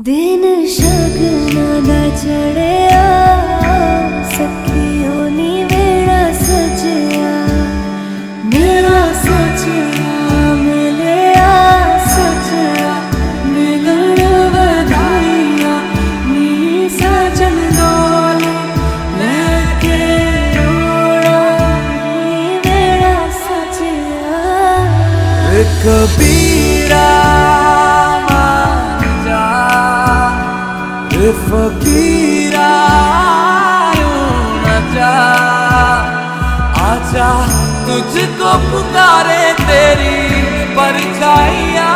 दिन शगना दा चढ़िया सखी होनी वेड़ा सजया मेरा सजया मिलया सजया मिलन वधाइया नी सजन डोले लेके ओड़ा नी वेड़ा सजया कबीरा फकीरा नचा आजा तुझको पुकारे तेरी परछाइयां